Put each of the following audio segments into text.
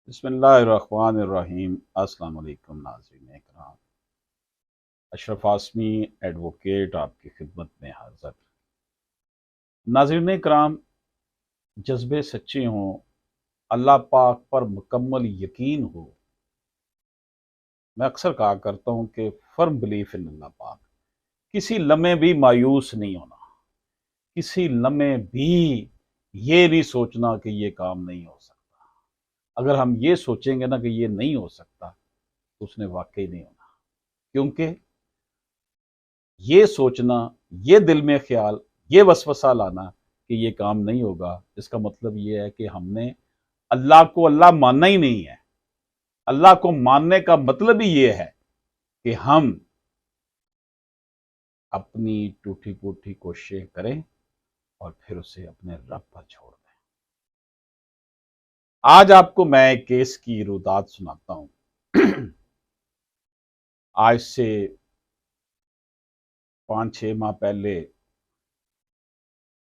बिस्मिल्लाहिर्रहमानिर्रहीम। अस्सलाम वालेकुम नाज़रीन इकराम। अशरफ आसमी एडवोकेट आपकी खिदमत में हाजिर। नाज़रीन इकराम, जज्बे सच्चे हों, अल्लाह पाक पर मुकम्मल यकीन हो। मैं अक्सर कहा करता हूँ कि फर्म बिलीफ इन अल्लाह पाक। किसी लम्हे भी मायूस नहीं होना, किसी लम्हे भी ये नहीं सोचना कि ये काम नहीं हो सकता। अगर हम ये सोचेंगे ना कि ये नहीं हो सकता तो उसने वाकई नहीं होना। क्योंकि ये सोचना, ये दिल में ख्याल, ये वसवसा लाना कि ये काम नहीं होगा, इसका मतलब ये है कि हमने अल्लाह को अल्लाह मानना ही नहीं है। अल्लाह को मानने का मतलब ही ये है कि हम अपनी टूटी फूटी कोशिशें करें और फिर उसे अपने रब पर छोड़ दें। आज आपको मैं एक केस की रुदात सुनाता हूं। आज से 5-6 माह पहले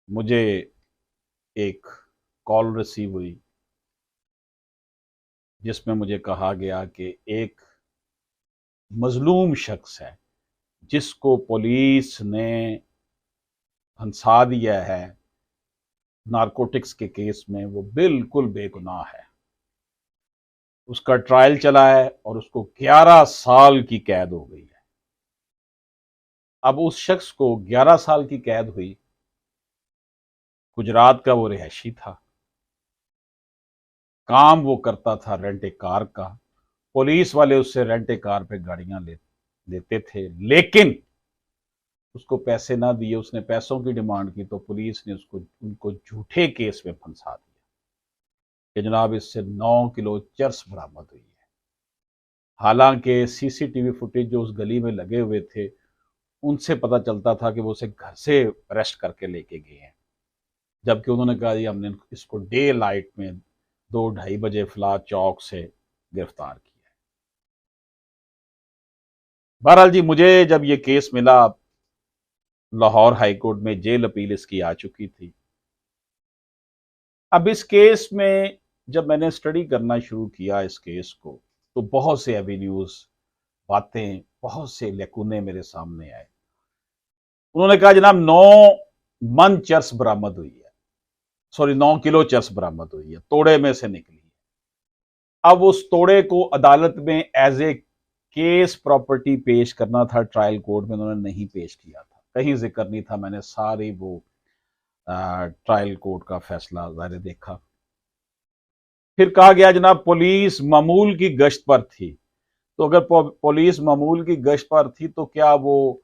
मुझे एक कॉल रिसीव हुई जिसमें मुझे कहा गया कि एक मजलूम शख्स है जिसको पुलिस ने फंसा दिया है नारकोटिक्स के केस में, वो बिल्कुल बेगुनाह है। उसका ट्रायल चला है और उसको 11 साल की कैद हो गई है। अब उस शख्स को 11 साल की कैद हुई। गुजरात का वो रिहायशी था। काम वो करता था रेंट ए कार का। पुलिस वाले उससे रेंट ए कार पे गाड़ियां लेते थे, लेकिन उसको पैसे ना दिए, उसने पैसों की डिमांड की तो पुलिस ने उनको झूठे केस में फंसा दिया कि जनाब इससे 9 किलो चर्स बरामद हुई है। हालांकि सीसीटीवी फुटेज जो उस गली में लगे हुए थे उनसे पता चलता था कि वो उसे घर से अरेस्ट करके लेके गए हैं, जबकि उन्होंने कहा जी हमने इसको डे लाइट में 2-2:30 बजे फला चौक से गिरफ्तार किया है। बहरहाल जी, मुझे जब ये केस मिला, लाहौर हाईकोर्ट में जेल अपील इसकी आ चुकी थी। अब इस केस में जब मैंने स्टडी करना शुरू किया इस केस को, तो बहुत से एवेन्यूज, बातें, बहुत से लेकुने मेरे सामने आए। उन्होंने कहा जनाब 9 मन चर्स बरामद हुई है, सॉरी 9 किलो चर्स बरामद हुई है, तोड़े में से निकली है। अब उस तोड़े को अदालत में एज ए केस प्रॉपर्टी पेश करना था, ट्रायल कोर्ट में उन्होंने नहीं पेश किया था, कहीं जिक्र नहीं था। मैंने सारी वो ट्रायल कोर्ट का फैसला ज़ाहिर देखा। फिर कहा गया जनाब पुलिस मामूल की गश्त पर थी। तो अगर पुलिस मामूल की गश्त पर थी तो क्या वो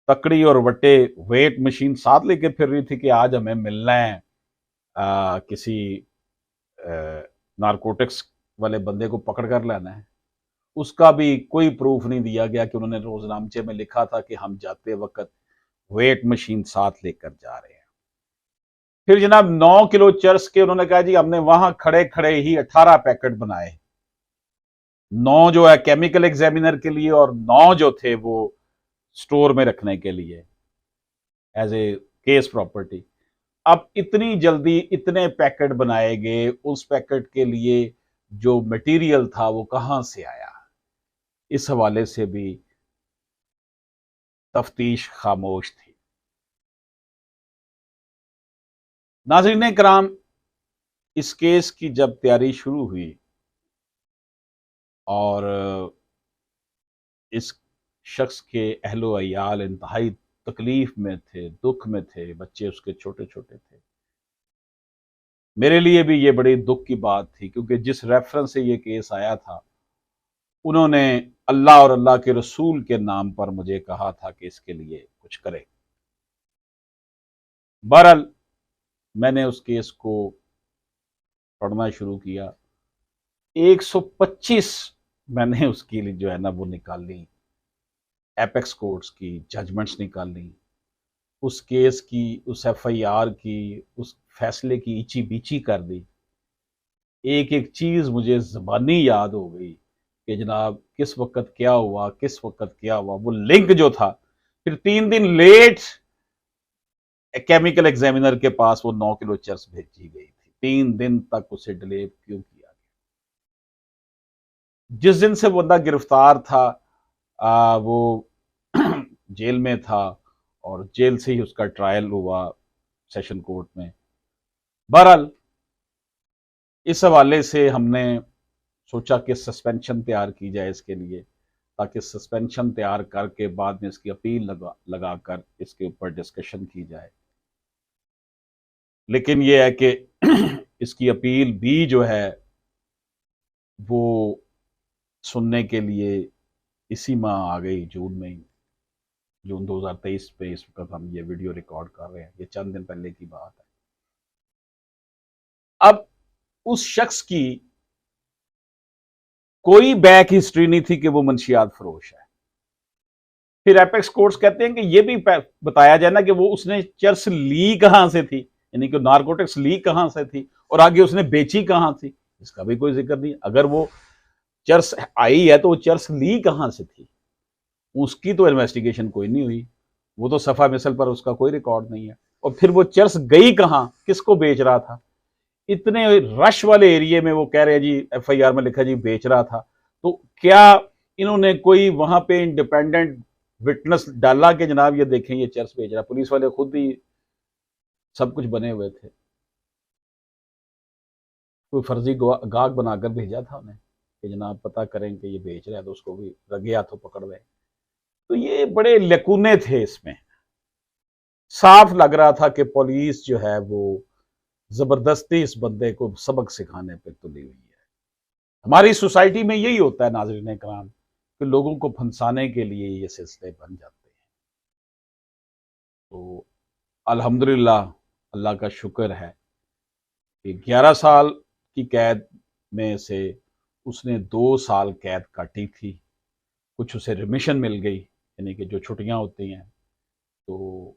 तकड़ी और वट्टे वेट मशीन साथ लेके फिर रही थी कि आज हमें मिलना है किसी नारकोटिक्स वाले बंदे को पकड़ कर लाना है? उसका भी कोई प्रूफ नहीं दिया गया कि उन्होंने रोजनामचे में लिखा था कि हम जाते वक्त वेट मशीन साथ लेकर जा रहे हैं। फिर जनाब 9 किलो चर्स के उन्होंने कहा जी हमने वहां खड़े खड़े ही 18 पैकेट बनाए। 9 जो है केमिकल एग्जामिनर के लिए और 9 जो थे वो स्टोर में रखने के लिए एज ए केस प्रॉपर्टी। अब इतनी जल्दी इतने पैकेट बनाए गए, उस पैकेट के लिए जो मटेरियल था वो कहां से आया, इस हवाले से भी तफ्तीश खामोश थी। नाज़रीन कराम, इस केस की जब तैयारी शुरू हुई और इस शख्स के अहलो अयाल इंतहाई तकलीफ में थे, दुख में थे, बच्चे उसके छोटे छोटे थे। मेरे लिए भी ये बड़ी दुख की बात थी क्योंकि जिस रेफरेंस से ये केस आया था उन्होंने अल्लाह और अल्लाह के रसूल के नाम पर मुझे कहा था कि इसके लिए कुछ करे। बहरहाल मैंने उस केस को पढ़ना शुरू किया। 125 मैंने उसके लिए जो है ना वो निकाली, एपेक्स कोर्ट्स की जजमेंट्स निकाली, उस केस की, उस एफआईआर की, उस फैसले की इची बीची कर दी। एक एक चीज मुझे जबानी याद हो गई कि जनाब किस वक्त क्या हुआ, किस वक्त क्या हुआ। वो लिंक जो था, फिर 3 दिन लेट केमिकल एग्जामिनर के पास वो 9 किलो चर्स भेजी गई थी। 3 दिन तक उसे डिले क्यों किया गया? जिस दिन से बंदा गिरफ्तार था वो जेल में था और जेल से ही उसका ट्रायल हुआ सेशन कोर्ट में। बहरहाल इस हवाले से हमने सोचा कि सस्पेंशन तैयार की जाए इसके लिए, ताकि सस्पेंशन तैयार करके बाद में इसकी अपील लगाकर इसके ऊपर डिस्कशन की जाए। लेकिन यह है कि इसकी अपील भी जो है वो सुनने के लिए इसी माह आ गई, जून में ही, जून 2023 पे इस वक्त हम ये वीडियो रिकॉर्ड कर रहे हैं। ये चंद दिन पहले की बात है। अब उस शख्स की कोई बैक हिस्ट्री नहीं थी कि वो मंशियात फरोश है। फिर एपेक्स कोर्ट्स कहते हैं कि ये भी बताया जाए ना कि वो उसने चर्स ली कहां से थी, यानी कि नारकोटिक्स ली कहां से थी और आगे उसने बेची कहां थी, इसका भी कोई जिक्र नहीं। अगर वो चर्स आई है तो वो चर्स ली कहां से थी, उसकी तो इन्वेस्टिगेशन कोई नहीं हुई। वो तो सफा मिसल पर उसका कोई रिकॉर्ड नहीं है। और फिर वो चर्स गई कहां, किसको बेच रहा था? इतने रश वाले एरिया में वो कह रहे हैं जी, एफआईआर में लिखा जी बेच रहा था। तो क्या इन्होंने कोई वहां पे इंडिपेंडेंट विटनेस डाला कि जनाब ये देखें ये चर्स बेच रहा? पुलिस वाले खुद ही सब कुछ बने हुए थे। कोई फर्जी गाहक बनाकर भेजा था उन्हें कि जनाब पता करें कि ये बेच रहा है तो उसको भी रगे हाथों पकड़ लें। तो ये बड़े लकुने थे इसमें। साफ लग रहा था कि पुलिस जो है वो जबरदस्ती इस बंदे को सबक सिखाने पे तुली हुई है। हमारी सोसाइटी में यही होता है नाज़रीन कराम, कि लोगों को फंसाने के लिए ये सिलसिले बन जाते हैं। तो अल्हम्दुलिल्लाह, अल्लाह का शुक्र है कि 11 साल की कैद में से उसने 2 साल कैद काटी थी। कुछ उसे रिमिशन मिल गई, यानी कि जो छुट्टियां होती हैं। तो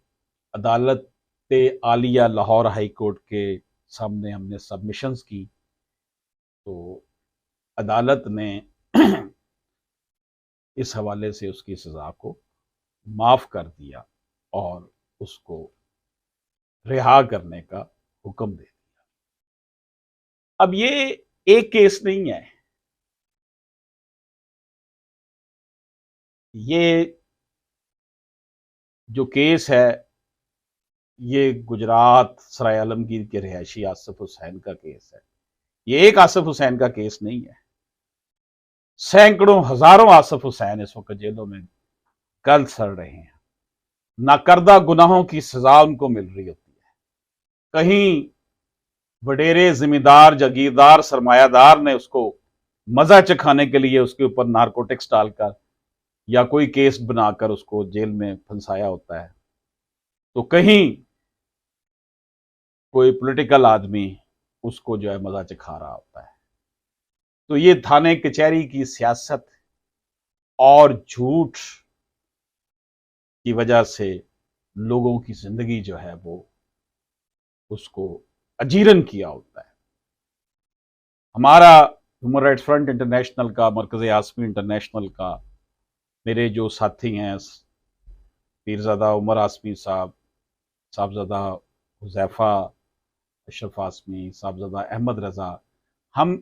अदालत आलिया लाहौर हाई कोर्ट के सामने हमने सबमिशंस की, तो अदालत ने इस हवाले से उसकी सज़ा को माफ़ कर दिया और उसको रिहा करने का हुक्म दे दिया। अब ये एक केस नहीं है, ये जो केस है ये गुजरात सराय आलमगीर के रिहायशी आसिफ हुसैन का केस है। ये एक आसिफ हुसैन का केस नहीं है। सैकड़ों हजारों आसिफ हुसैन इस वक्त जेलों में गल सड़ रहे हैं। नाकर्दा गुनाहों की सजा उनको मिल रही होती है। कहीं वडेरे जिम्मेदार जागीरदार सरमायादार ने उसको मजा चखाने के लिए उसके ऊपर नारकोटिक्स डालकर या कोई केस बनाकर उसको जेल में फंसाया होता है, तो कहीं कोई पॉलिटिकल आदमी उसको जो है मजा चखा रहा होता है। तो ये थाने कचहरी की सियासत और झूठ की वजह से लोगों की जिंदगी जो है वो उसको अजीरन किया होता है। हमारा ह्यूमन राइट्स फ्रंट इंटरनेशनल का, मरकज़ आसमी इंटरनेशनल का, मेरे जो साथी हैं पीरज़ादा उमर आसमी साहब, साहबजादा हुज़ैफ़ा अशरफ आसमी, साहबजादा अहमद रज़ा, हम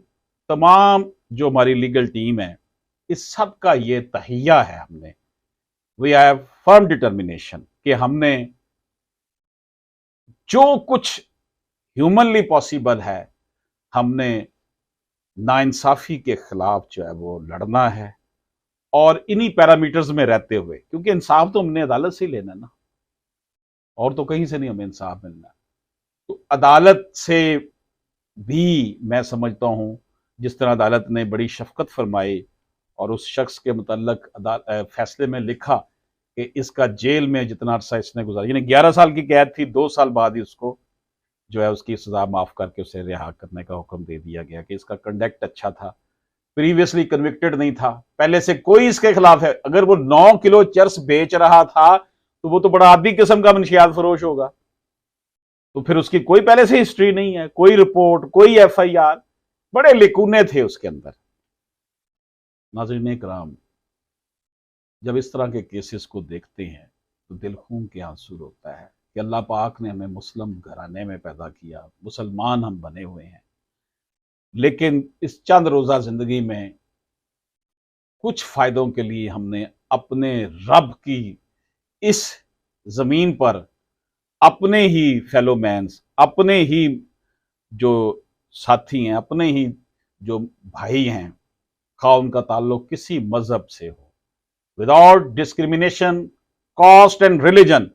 तमाम जो हमारी लीगल टीम है, इस सब का ये तहिया है। हमने वी हैव फर्म डिटर्मिनेशन कि हमने जो कुछ ह्यूमनली पॉसिबल है, हमने नाइंसाफ़ी के खिलाफ जो है वो लड़ना है, और इन्हीं पैरामीटर्स में रहते हुए, क्योंकि इंसाफ तो हमने अदालत से ही लेना ना, और तो कहीं से नहीं हमें इंसाफ मिलना। तो अदालत से भी मैं समझता हूं, जिस तरह अदालत ने बड़ी शफकत फरमाई और उस शख्स के मुतल्लक फैसले में लिखा कि इसका जेल में जितना अरसा इसने गुजारा, यानी 11 साल की कैद थी, 2 साल बाद ही उसको जो है उसकी सजा माफ करके उसे रिहा करने का हुक्म दे दिया गया कि इसका कंडक्ट अच्छा था, प्रीवियसली कन्विक्टेड नहीं था, पहले से कोई इसके खिलाफ है। अगर वो 9 किलो चर्स बेच रहा था तो वो तो बड़ा आदि किस्म का मंशियात फरोश होगा। तो फिर उसकी कोई पहले से हिस्ट्री नहीं है, कोई रिपोर्ट, कोई एफआईआर, बड़े लिकुने थे उसके अंदर। नाज़रीन कराम, जब इस तरह के केसेस को देखते हैं तो दिल खून के आंसू होता है कि अल्लाह पाक ने हमें मुस्लिम घराने में पैदा किया, मुसलमान हम बने हुए हैं, लेकिन इस चंद रोज़ा ज़िंदगी में कुछ फायदों के लिए हमने अपने रब की इस जमीन पर अपने ही फेलो मैन्स, अपने ही जो साथी हैं, अपने ही जो भाई हैं, खा उनका ताल्लुक किसी मजहब से हो, without discrimination, caste and religion,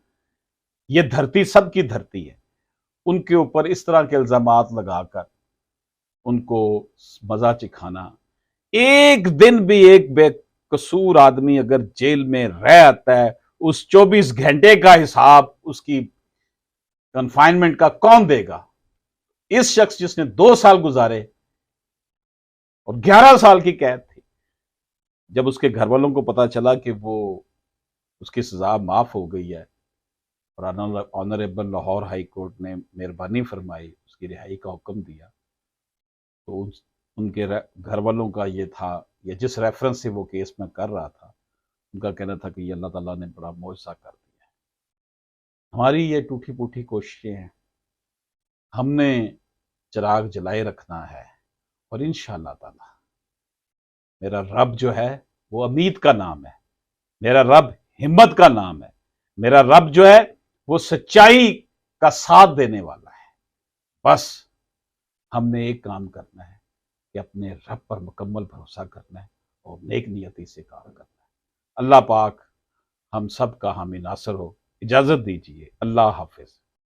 ये धरती सबकी धरती है, उनके ऊपर इस तरह के इल्जामात लगाकर उनको मजा चिखाना। एक दिन भी एक बेकसूर आदमी अगर जेल में रह आता है, उस 24 घंटे का हिसाब उसकी कन्फाइनमेंट का कौन देगा? इस शख्स जिसने 2 साल गुजारे और 11 साल की कैद थी, जब उसके घर वालों को पता चला कि वो उसकी सजा माफ हो गई है और ऑनरेबल लाहौर हाई कोर्ट ने मेहरबानी फरमाई, उसकी रिहाई का हुक्म दिया, तो उनके घर वालों का ये था, या जिस रेफरेंस से वो केस में कर रहा था, उनका कहना था कि ये अल्लाह ताला ने बड़ा मौजज़ा कर दिया है। हमारी ये टूटी फूटी कोशिशें हैं, हमने चिराग जलाए रखना है, और इंशाअल्लाह ताला मेरा रब जो है वो अमीद का नाम है, मेरा रब हिम्मत का नाम है, मेरा रब जो है वो सच्चाई का साथ देने वाला है। बस हमने एक काम करना है कि अपने रब पर मुकम्मल भरोसा करना है और नेक नियति से काम करना है। अल्लाह पाक हम सब का हामी नासर हो। इजाजत दीजिए। अल्लाह हाफिज।